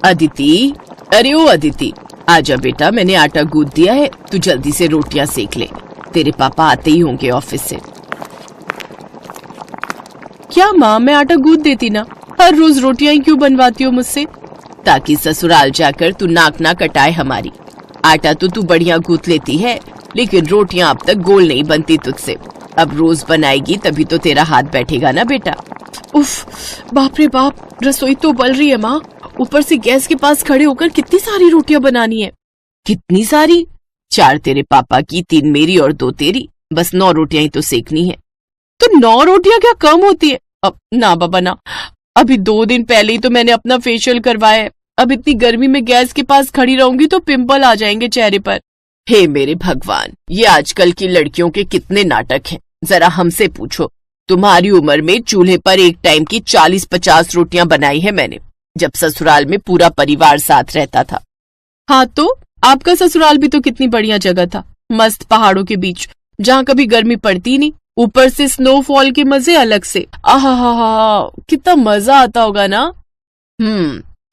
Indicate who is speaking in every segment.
Speaker 1: अदिति, अरे ओ अदिति, आजा बेटा, मैंने आटा गूंथ दिया है, तू जल्दी से रोटियां सेक ले, तेरे पापा आते ही होंगे ऑफिस से। क्या माँ, मैं आटा गूंथ देती ना, हर रोज रोटियां ही क्यों बनवाती हो मुझसे? ताकि ससुराल जाकर तू नाक ना कटाए हमारी। आटा तो तू बढ़िया गूंथ लेती है, लेकिन रोटियां अब तक गोल नहीं बनती तुझसे। अब रोज बनाएगी तभी तो तेरा हाथ बैठेगा ना बेटा। उफ, बाप रे बाप, रसोई तो उबल रही है माँ, ऊपर से गैस के पास खड़े होकर कितनी सारी रोटियां बनानी है। कितनी सारी? 4 तेरे पापा की, 3 मेरी और 2 तेरी, बस 9 रोटियां ही तो सेकनी है। तो 9 रोटियां क्या कम होती है? अब ना बाबा ना, अभी 2 दिन पहले ही तो मैंने अपना फेशियल करवाया है, अब इतनी गर्मी में गैस के पास खड़ी रहूंगी तो पिंपल आ जाएंगे चेहरे पर। हे मेरे भगवान, ये आजकल की लड़कियों के कितने नाटक हैं, जरा हमसे पूछो। तुम्हारी उम्र में चूल्हे पर एक टाइम की 40-50 रोटियां बनाई है मैंने, जब ससुराल में पूरा परिवार साथ रहता था। हाँ तो आपका ससुराल भी तो कितनी बढ़िया जगह था, मस्त पहाड़ों के बीच, जहाँ कभी गर्मी पड़ती नहीं, ऊपर से स्नोफॉल के मजे अलग से। आहा, कितना मजा आता होगा ना।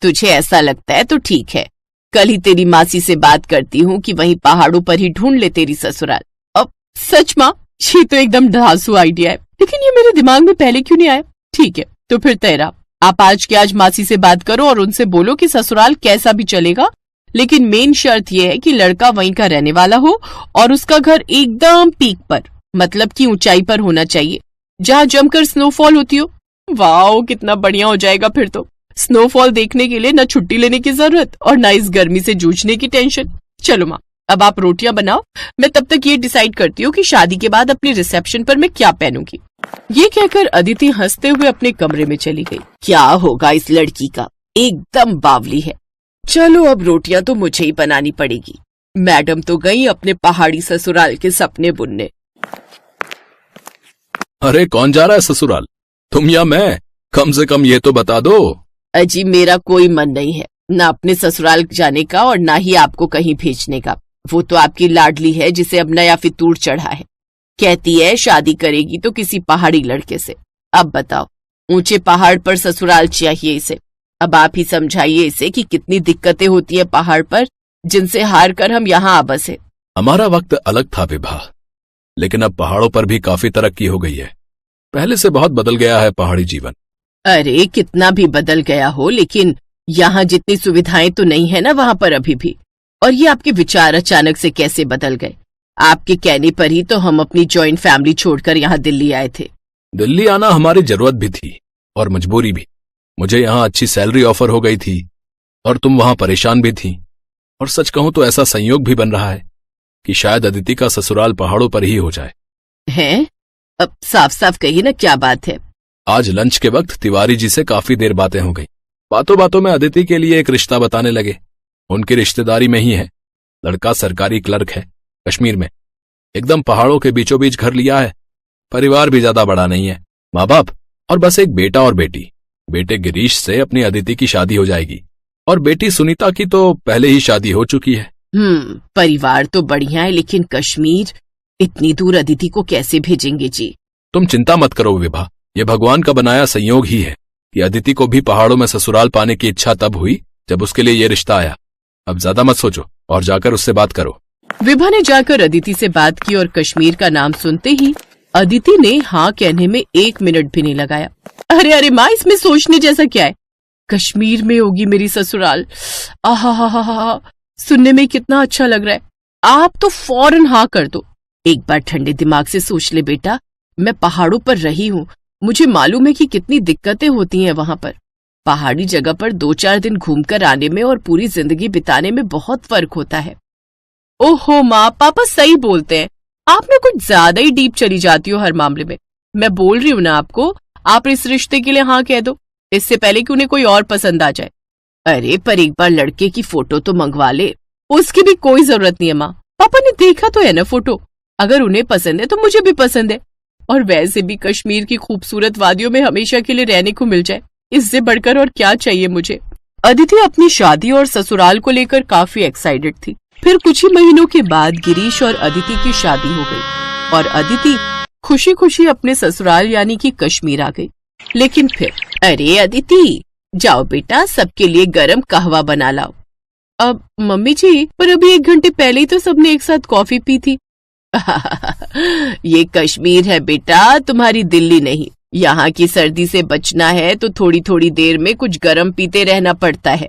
Speaker 1: तुझे ऐसा लगता है तो ठीक है, कल ही तेरी मासी से बात करती हूँ कि वहीं पहाड़ों पर ही ढूंढ ले तेरी ससुराल। अब सच माँ, ये तो एकदम धांसू आइडिया है, लेकिन ये मेरे दिमाग में पहले क्यों नहीं आया? ठीक है, तो फिर तेरा, आप आज के आज मासी से बात करो और उनसे बोलो कि ससुराल कैसा भी चलेगा, लेकिन मेन शर्त यह है कि लड़का वहीं का रहने वाला हो और उसका घर एकदम पीक पर, मतलब कि ऊंचाई पर होना चाहिए, जहाँ जमकर स्नोफॉल होती हो। वाओ, कितना बढ़िया हो जाएगा फिर तो। स्नोफॉल देखने के लिए न छुट्टी लेने की जरूरत और न इस गर्मी से जूझने की टेंशन। चलो माँ, अब आप रोटियां बनाओ, मैं तब तक ये डिसाइड करती हूँ कि शादी के बाद अपनी रिसेप्शन पर मैं क्या पहनूंगी। ये कहकर अदिति हंसते हुए अपने कमरे में चली गई। क्या होगा इस लड़की का, एकदम बावली है। चलो अब रोटियां तो मुझे ही बनानी पड़ेगी, मैडम तो गई अपने पहाड़ी ससुराल के सपने बुनने।
Speaker 2: अरे कौन जा रहा है ससुराल, तुम या मैं? कम से कम ये तो बता दो।
Speaker 1: अजी मेरा कोई मन नहीं है, ना अपने ससुराल जाने का और ना ही आपको कहीं भेजने का। वो तो आपकी लाडली है जिसे अब नया फितूर चढ़ा है, कहती है शादी करेगी तो किसी पहाड़ी लड़के से। अब बताओ, ऊंचे पहाड़ पर ससुराल चाहिए इसे। अब आप ही समझाइए इसे कि कितनी दिक्कतें होती है पहाड़ पर, जिनसे हार कर हम यहाँ आ बसे।
Speaker 2: हमारा वक्त अलग था विभा, लेकिन अब पहाड़ों पर भी काफी तरक्की हो गई है, पहले से बहुत बदल गया है पहाड़ी जीवन।
Speaker 1: अरे कितना भी बदल गया हो, लेकिन यहाँ जितनी सुविधाएं तो नहीं है ना वहाँ पर अभी भी। और ये आपके विचार अचानक से कैसे बदल गए? आपके कहने पर ही तो हम अपनी जॉइंट फैमिली छोड़कर यहाँ दिल्ली आए थे।
Speaker 2: दिल्ली आना हमारी जरूरत भी थी और मजबूरी भी। मुझे यहाँ अच्छी सैलरी ऑफर हो गई थी और तुम वहां परेशान भी थी, और सच कहूं तो ऐसा संयोग भी बन रहा है कि शायद अदिति का ससुराल पहाड़ों पर ही हो जाए।
Speaker 1: हैं? अब साफ साफ कही ना, क्या बात है?
Speaker 2: आज लंच के वक्त तिवारी जी से काफी देर बातें हो गई। बातों बातों में अदिति के लिए एक रिश्ता बताने लगे। उनकी रिश्तेदारी में ही है, लड़का सरकारी क्लर्क है कश्मीर में, एकदम पहाड़ों के बीचों बीच घर लिया है। परिवार भी ज्यादा बड़ा नहीं है, माँ बाप और बस एक बेटा और बेटी। बेटे गिरीश से अपनी अदिति की शादी हो जाएगी और बेटी सुनीता की तो पहले ही शादी हो चुकी है।
Speaker 1: परिवार तो बढ़िया है, लेकिन कश्मीर, इतनी दूर अदिति को कैसे भेजेंगे जी?
Speaker 2: तुम चिंता मत करो विभा, ये भगवान का बनाया संयोग ही है कि अदिति को भी पहाड़ों में ससुराल पाने की इच्छा तब हुई जब उसके लिए ये रिश्ता आया। अब ज्यादा मत सोचो और जाकर उससे बात करो।
Speaker 1: विभा ने जाकर अदिति से बात की और कश्मीर का नाम सुनते ही अदिति ने हाँ कहने में 1 मिनट भी नहीं लगाया। अरे अरे माँ, इसमें सोचने जैसा क्या है? कश्मीर में होगी मेरी ससुराल। आहा, सुनने में कितना अच्छा लग रहा है। आप तो फौरन हाँ कर दो। एक बार ठंडे दिमाग से सोच ले बेटा, मैं पहाड़ों पर रही हूँ, मुझे मालूम है कि कितनी दिक्कतें होती हैं वहां पर। पहाड़ी जगह पर 2-4 दिन घूमकर आने में और पूरी जिंदगी बिताने में बहुत फर्क होता है। ओहो माँ, पापा सही बोलते हैं, आप ना कुछ ज्यादा ही डीप चली जाती हो हर मामले में। मैं बोल रही हूँ ना आपको, आप इस रिश्ते के लिए हाँ कह दो, इससे पहले कि उन्हें कोई और पसंद आ जाए। अरे पर एक बार लड़के की फोटो तो मंगवा ले। उसकी भी कोई जरूरत नहीं है माँ, पापा ने देखा तो है ना फोटो, अगर उन्हें पसंद है तो मुझे भी पसंद है। और वैसे भी कश्मीर की खूबसूरत वादियों में हमेशा के लिए रहने को मिल जाए, इससे बढ़कर और क्या चाहिए मुझे। अदिति अपनी शादी और ससुराल को लेकर काफी एक्साइटेड थी। फिर कुछ ही महीनों के बाद गिरीश और अदिति की शादी हो गई और अदिति खुशी खुशी अपने ससुराल यानी कि कश्मीर आ गई। लेकिन फिर, अरे अदिति, जाओ बेटा, सबके लिए गरम कहवा बना लाओ। अब मम्मी जी, पर अभी 1 घंटे पहले ही तो सबने एक साथ कॉफी पी थी। ये कश्मीर है बेटा, तुम्हारी दिल्ली नहीं। यहाँ की सर्दी से बचना है तो थोड़ी थोड़ी देर में कुछ गरम पीते रहना पड़ता है।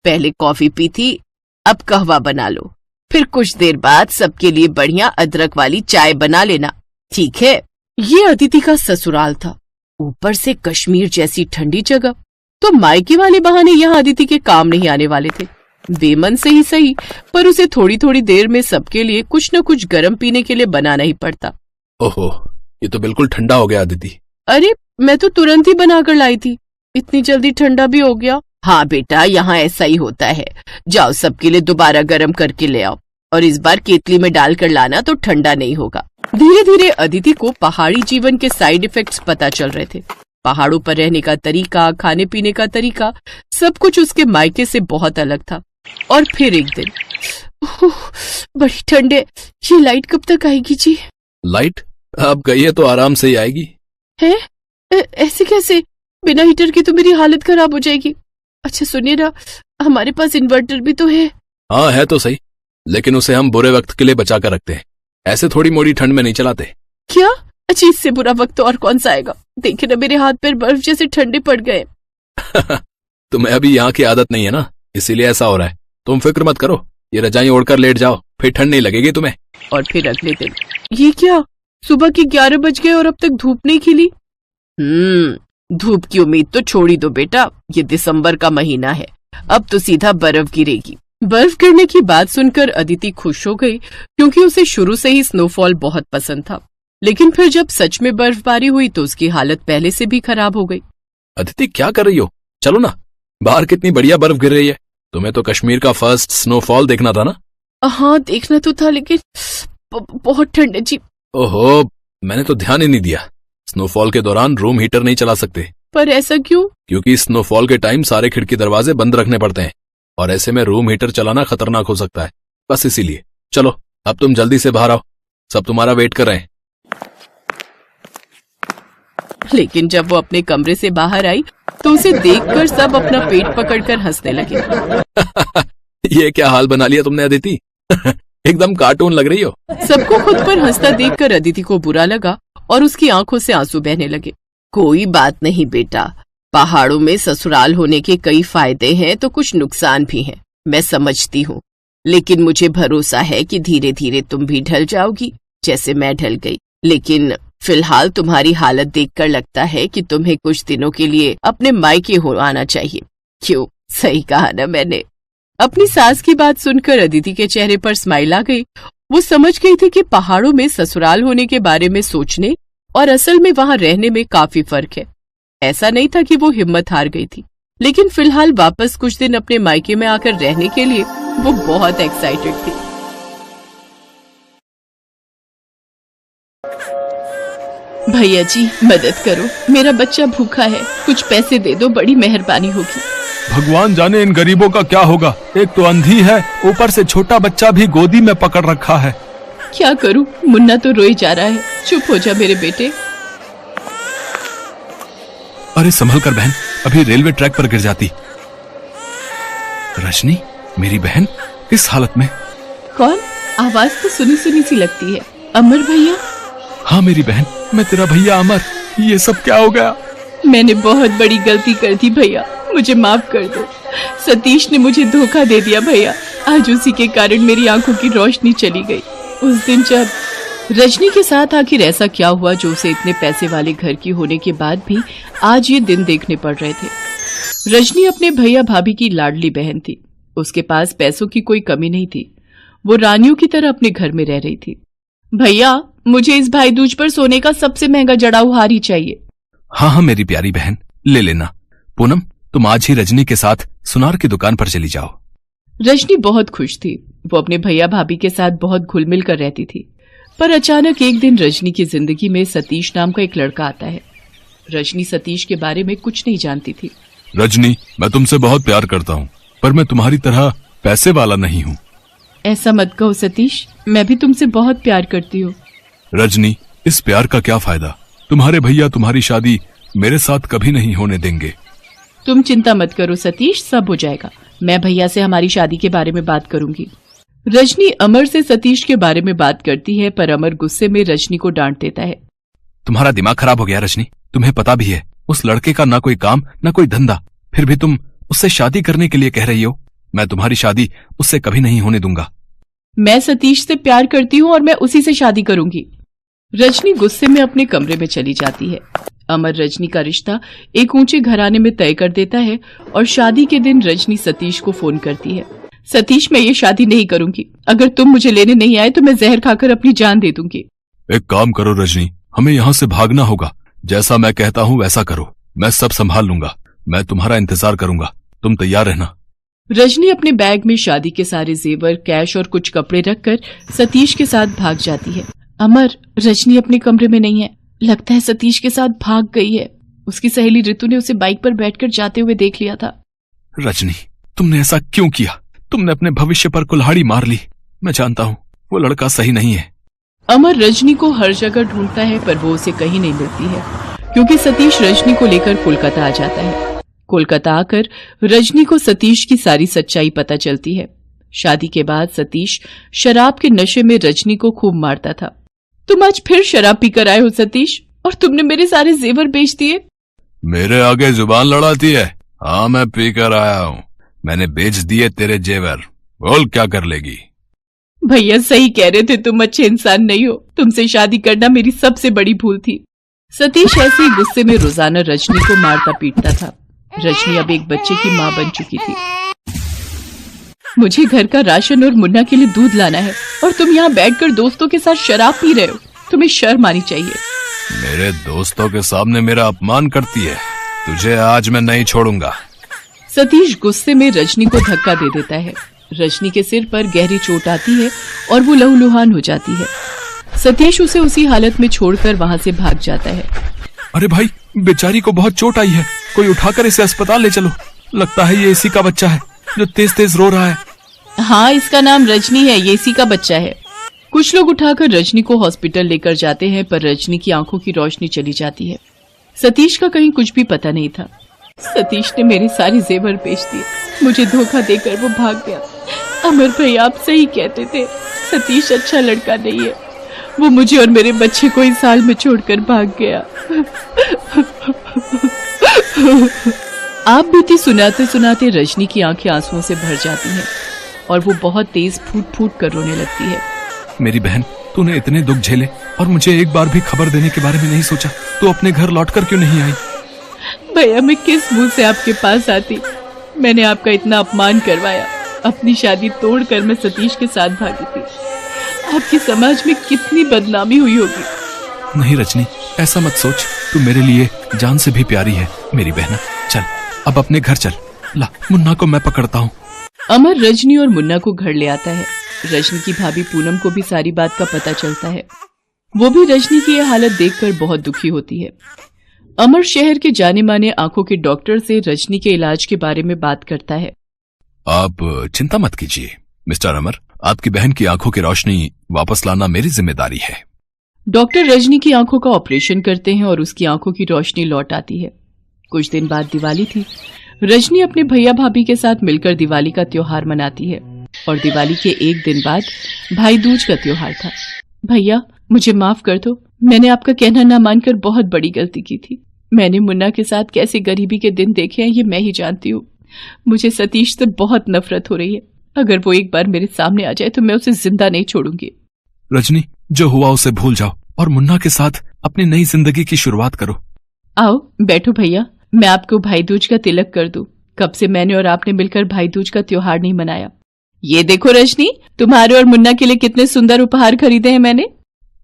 Speaker 1: पहले कॉफी पी थी, अब कहवा बना लो, फिर कुछ देर बाद सबके लिए बढ़िया अदरक वाली चाय बना लेना, ठीक है? ये अदिति का ससुराल था, ऊपर से कश्मीर जैसी ठंडी जगह, तो मायके वाले बहाने यहाँ अदिति के काम नहीं आने वाले थे। बेमन से ही सही, पर उसे थोड़ी थोड़ी देर में सबके लिए कुछ न कुछ गर्म पीने के लिए बनाना ही पड़ता।
Speaker 2: ओहो, ये तो बिल्कुल ठंडा हो गया अदिति।
Speaker 1: अरे मैं तो तुरंत ही बनाकर लाई थी, इतनी जल्दी ठंडा भी हो गया। हाँ बेटा, यहाँ ऐसा ही होता है। जाओ सबके लिए दोबारा गर्म करके ले आओ, और इस बार केतली में डालकर लाना तो ठंडा नहीं होगा। धीरे धीरे अदिति को पहाड़ी जीवन के साइड इफेक्ट्स पता चल रहे थे। पहाड़ों पर रहने का तरीका, खाने पीने का तरीका, सब कुछ उसके मायके से बहुत अलग था। और फिर एक दिन, बड़ी ठंड है, ये लाइट कब तक आएगी जी?
Speaker 2: लाइट अब गई है तो आराम से ही आएगी।
Speaker 1: है? ऐसे कैसे? बिना हीटर के तो मेरी हालत खराब हो जाएगी। अच्छा सुनिए ना, हमारे पास इन्वर्टर भी तो है।
Speaker 2: हाँ है तो सही, लेकिन उसे हम बुरे वक्त के लिए बचा कर रखते हैं, ऐसे थोड़ी मोड़ी ठंड में नहीं चलाते।
Speaker 1: क्या? अच्छा, इससे बुरा वक्त तो और कौन सा आएगा? देखे ना, मेरे हाथ पैर बर्फ जैसे ठंडे पड़ गए।
Speaker 2: तुम्हें अभी यहाँ की आदत नहीं है ना, इसीलिए ऐसा हो रहा है। तुम फिक्र मत करो, ये रजाई ओढ़कर लेट जाओ, फिर ठंड नहीं लगेगी तुम्हें।
Speaker 1: और फिर अगले दिन, ये क्या, सुबह के 11 बज गए और अब तक धूप नहीं खिली। धूप की उम्मीद तो छोड़ ही दो बेटा, ये दिसंबर का महीना है, अब तो सीधा बर्फ गिरेगी। बर्फ गिरने की बात सुनकर अदिति खुश हो गई, क्योंकि उसे शुरू से ही स्नोफॉल बहुत पसंद था। लेकिन फिर जब सच में बर्फबारी हुई तो उसकी हालत पहले से भी खराब हो गई।
Speaker 2: अदिति क्या कर रही हो? चलो ना, बाहर कितनी बढ़िया बर्फ गिर रही है। तुम्हें तो कश्मीर का फर्स्ट स्नोफॉल देखना था ना?
Speaker 1: हाँ देखना तो था, लेकिन बहुत ठंड है जी।
Speaker 2: ओहो, मैंने तो ध्यान ही नहीं दिया। स्नोफॉल के दौरान रूम हीटर नहीं चला सकते।
Speaker 1: पर ऐसा क्यों?
Speaker 2: क्योंकि स्नोफॉल के टाइम सारे खिड़की दरवाजे बंद रखने पड़ते हैं, और ऐसे में रूम हीटर चलाना खतरनाक हो सकता है, बस इसीलिए। चलो अब तुम जल्दी से बाहर आओ, सब तुम्हारा वेट कर रहे हैं।
Speaker 1: लेकिन जब वो अपने कमरे से बाहर आई तो उसे देखकर सब अपना पेट पकड़कर हंसने लगे।
Speaker 2: ये क्या हाल बना लिया तुमने अदिति? एकदम कार्टून लग रही हो।
Speaker 1: सबको खुद पर हंसता देखकर अदिति को बुरा लगा और उसकी आंखों से आंसू बहने लगे। कोई बात नहीं बेटा, पहाड़ों में ससुराल होने के कई फायदे हैं तो कुछ नुकसान भी हैं, मैं समझती हूँ। लेकिन मुझे भरोसा है कि धीरे धीरे तुम भी ढल जाओगी, जैसे मैं ढल गई। लेकिन फिलहाल तुम्हारी हालत देखकर लगता है कि तुम्हें कुछ दिनों के लिए अपने मायके हो आना चाहिए। क्यों, सही कहा ना मैंने? अपनी सास की बात सुनकर अदिति के चेहरे पर स्माइल आ गई। वो समझ गई थी कि पहाड़ों में ससुराल होने के बारे में सोचने और असल में वहां रहने में काफी फर्क है। ऐसा नहीं था कि वो हिम्मत हार गई थी, लेकिन फिलहाल वापस कुछ दिन अपने मायके में आकर रहने के लिए वो बहुत एक्साइटेड थी। भैया जी मदद करो, मेरा बच्चा भूखा है, कुछ पैसे दे दो, बड़ी मेहरबानी होगी।
Speaker 3: भगवान जाने इन गरीबों का क्या होगा, एक तो अंधी है, ऊपर से छोटा बच्चा भी गोदी में पकड़ रखा है।
Speaker 1: क्या करूं, मुन्ना तो रोई जा रहा है। चुप हो जा मेरे बेटे।
Speaker 3: अरे संभल कर बहन, अभी रेलवे ट्रैक पर गिर जाती। रजनी, मेरी बहन इस हालत में?
Speaker 1: कौन? आवाज तो सुनी सुनी सी लगती है। अमर भैया?
Speaker 3: हाँ मेरी बहन, मैं तेरा भैया अमर। ये सब क्या हो गया?
Speaker 1: मैंने बहुत बड़ी गलती कर दी भैया, मुझे माफ कर दो। सतीश ने मुझे धोखा दे दिया भैया, आज उसी के कारण मेरी आंखों की रोशनी चली गई। उस दिन जब रजनी के साथ आखिर ऐसा क्या हुआ जो उसे इतने पैसे वाले घर की होने के बाद भी आज ये दिन देखने पड़ रहे थे। रजनी अपने भैया भाभी की लाडली बहन थी, उसके पास पैसों की कोई कमी नहीं थी। वो रानियों की तरह अपने घर में रह रही थी। भैया, मुझे इस भाई दूज पर सोने का सबसे महंगा जड़ाऊ हार ही चाहिए।
Speaker 3: हाँ हाँ मेरी प्यारी बहन, ले लेना। पूनम, तुम आज ही रजनी के साथ सुनार की दुकान पर चली जाओ।
Speaker 1: रजनी बहुत खुश थी, वो अपने भैया भाभी के साथ बहुत घुल मिल कर रहती थी। पर अचानक एक दिन रजनी की जिंदगी में सतीश नाम का एक लड़का आता है। रजनी सतीश के बारे में कुछ नहीं जानती थी।
Speaker 3: रजनी, मैं तुमसे बहुत प्यार करता हूँ, पर मैं तुम्हारी तरह पैसे वाला नहीं हूँ।
Speaker 1: ऐसा मत कहो सतीश, मैं भी तुमसे बहुत प्यार करती हूँ।
Speaker 3: रजनी, इस प्यार का क्या फायदा? तुम्हारे भैया तुम्हारी शादी मेरे साथ कभी नहीं होने देंगे।
Speaker 1: तुम चिंता मत करो सतीश, सब हो जाएगा। मैं भैया से हमारी शादी के बारे में बात करूंगी। रजनी अमर से सतीश के बारे में बात करती है, पर अमर गुस्से में रजनी को डांट देता है।
Speaker 2: तुम्हारा दिमाग खराब हो गया रजनी, तुम्हें पता भी है उस लड़के का ना कोई काम ना कोई धंधा, फिर भी तुम उससे शादी करने के लिए कह रही हो। मैं तुम्हारी शादी उससे कभी नहीं होने दूंगा।
Speaker 1: मैं सतीश से प्यार करती हूँ और मैं उसी से शादी करूंगी। रजनी गुस्से में अपने कमरे में चली जाती है। अमर रजनी का रिश्ता एक ऊंचे घराने में तय कर देता है और शादी के दिन रजनी सतीश को फोन करती है। सतीश, मैं ये शादी नहीं करूंगी। अगर तुम मुझे लेने नहीं आए तो मैं जहर खाकर अपनी जान दे दूंगी।
Speaker 2: एक काम करो रजनी, हमें यहाँ से भागना होगा। जैसा मैं कहता हूँ वैसा करो, मैं सब संभाल लूंगा। मैं तुम्हारा इंतजार करूंगा, तुम तैयार रहना।
Speaker 1: रजनी अपने बैग में शादी के सारे जेवर, कैश और कुछ कपड़े रखकर सतीश के साथ भाग जाती है। अमर, रजनी अपने कमरे में नहीं है। लगता है सतीश के साथ भाग गई है। उसकी सहेली ऋतु ने उसे बाइक पर बैठकर जाते हुए देख लिया था।
Speaker 2: रजनी, तुमने ऐसा क्यों किया? तुमने अपने भविष्य पर कुल्हाड़ी मार ली। मैं जानता हूँ वो लड़का सही नहीं है।
Speaker 1: अमर रजनी को हर जगह ढूंढता है, पर वो उसे कहीं नहीं मिलती है, क्योंकि सतीश रजनी को लेकर कोलकाता आ जाता है। कोलकाता आकर रजनी को सतीश की सारी सच्चाई पता चलती है। शादी के बाद सतीश शराब के नशे में रजनी को खूब मारता था। तुम आज फिर शराब पीकर आए हो सतीश, और तुमने मेरे सारे जेवर बेच दिए।
Speaker 2: मेरे आगे जुबान लड़ाती है? हाँ, मैं पीकर आया हूँ। मैंने बेच दिए तेरे जेवर। बोल क्या कर लेगी?
Speaker 1: भैया सही कह रहे थे, तुम अच्छे इंसान नहीं हो। तुमसे शादी करना मेरी सबसे बड़ी भूल थी। सतीश ऐसे ही गुस्से में रोजाना रजनी को मारता पीटता था। रजनी अब एक बच्चे की माँ बन चुकी थी। मुझे घर का राशन और मुन्ना के लिए दूध लाना है, और तुम यहाँ बैठकर दोस्तों के साथ शराब पी रहे हो। तुम्हें शर्म आनी चाहिए।
Speaker 2: मेरे दोस्तों के सामने मेरा अपमान करती है। तुझे आज मैं नहीं छोड़ूंगा।
Speaker 1: सतीश गुस्से में रजनी को धक्का दे देता है। रजनी के सिर पर गहरी चोट आती है और वो लहूलुहान हो जाती है। सतीश उसे उसी हालत में छोड़कर वहाँ से भाग जाता है।
Speaker 3: अरे भाई, बेचारी को बहुत चोट आई है, कोई उठाकर इसे अस्पताल ले चलो। लगता है ये इसी का बच्चा है जो तेज तेज रो रहा है।
Speaker 1: हाँ, इसका नाम रजनी है, ये इसी का बच्चा है। कुछ लोग उठाकर रजनी को हॉस्पिटल लेकर जाते हैं, पर रजनी की आंखों की रोशनी चली जाती है। सतीश का कहीं कुछ भी पता नहीं था। सतीश ने मेरे सारे जेवर बेच दिए, मुझे धोखा देकर वो भाग गया। अमर भाई, आप सही कहते थे, सतीश अच्छा लड़का नहीं है। वो मुझे और मेरे बच्चे को इस हाल में छोड़कर भाग गया। आप बीती सुनाते सुनाते रजनी की आंखें आंसुओं से भर जाती हैं और वो बहुत तेज फूट फूट कर रोने लगती है।
Speaker 3: मेरी बहन, तूने इतने दुख झेले और मुझे एक बार भी खबर देने के बारे में नहीं सोचा। तू अपने घर लौटकर क्यों नहीं आई?
Speaker 1: भैया, मैं किस मुंह से आपके पास आती? मैंने आपका इतना अपमान करवाया। अपनी शादी तोड़कर मैं सतीश के साथ भागी थी। आपकी समाज में कितनी बदनामी हुई होगी।
Speaker 3: नहीं रजनी, ऐसा मत सोच। तू मेरे लिए जान से भी प्यारी है मेरी बहना। चल अब अपने घर चल। ला, मुन्ना को मैं पकड़ता हूँ।
Speaker 1: अमर रजनी और मुन्ना को घर ले आता है। रजनी की भाभी पूनम को भी सारी बात का पता चलता है। वो भी रजनी की यह हालत देखकर बहुत दुखी होती है। अमर शहर के जाने माने आंखों के डॉक्टर से रजनी के इलाज के बारे में बात करता है।
Speaker 2: आप चिंता मत कीजिए मिस्टर अमर, आपकी बहन की आंखों की रोशनी वापस लाना मेरी जिम्मेदारी है।
Speaker 1: डॉक्टर रजनी की आंखों का ऑपरेशन करते हैं और उसकी आंखों की रोशनी लौट आती है। कुछ दिन बाद दिवाली थी। रजनी अपने भैया भाभी के साथ मिलकर दिवाली का त्योहार मनाती है और दिवाली के एक दिन बाद भाई दूज का त्योहार था। भैया, मुझे माफ कर दो। मैंने आपका कहना ना मानकर बहुत बड़ी गलती की थी। मैंने मुन्ना के साथ कैसे गरीबी के दिन देखे हैं ये मैं ही जानती हूँ। मुझे सतीश से बहुत नफरत हो रही है। अगर वो एक बार मेरे सामने आ जाए तो मैं उसे जिंदा नहीं छोड़ूंगी।
Speaker 3: रजनी, जो हुआ उसे भूल जाओ और मुन्ना के साथ अपनी नई जिंदगी की शुरुआत करो।
Speaker 1: आओ बैठो भैया, मैं आपको भाई दूज का तिलक कर दूं। कब से मैंने और आपने मिलकर भाई दूज का त्योहार नहीं मनाया। ये देखो रजनी, तुम्हारे और मुन्ना के लिए कितने सुंदर उपहार खरीदे हैं मैंने।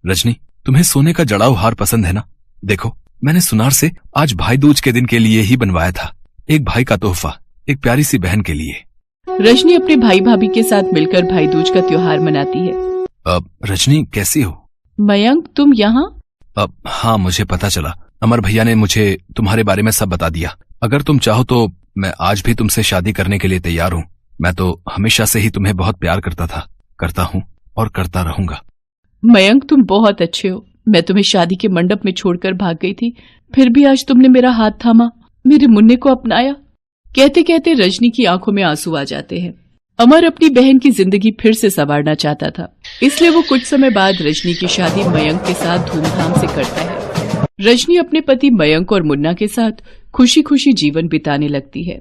Speaker 3: रजनी, तुम्हें सोने का जड़ाऊ हार पसंद है ना? देखो, मैंने सुनार से आज भाई दूज के दिन के लिए ही बनवाया था। एक भाई का तोहफा एक प्यारी सी बहन के लिए।
Speaker 1: रजनी अपने भाई भाभी के साथ मिलकर भाई दूज का त्योहार मनाती है।
Speaker 3: अब रजनी, कैसी हो?
Speaker 1: मयंक, तुम यहाँ?
Speaker 3: अब हाँ, मुझे पता चला। अमर भैया ने मुझे तुम्हारे बारे में सब बता दिया। अगर तुम चाहो तो मैं आज भी तुमसे शादी करने के लिए तैयार हूँ। मैं तो हमेशा से ही तुम्हें बहुत प्यार करता था, करता हूँ और करता रहूंगा।
Speaker 1: मयंक, तुम बहुत अच्छे हो। मैं तुम्हें शादी के मंडप में छोड़कर भाग गई थी, फिर भी आज तुमने मेरा हाथ थामा, मेरे मुन्ने को अपनाया। कहते कहते रजनी की आंखों में आंसू आ जाते हैं। अमर अपनी बहन की जिंदगी फिर से संवारना चाहता था, इसलिए वो कुछ समय बाद रजनी की शादी मयंक के साथ धूमधाम से करता है। रजनी अपने पति मयंक और मुन्ना के साथ खुशी खुशी जीवन बिताने लगती है।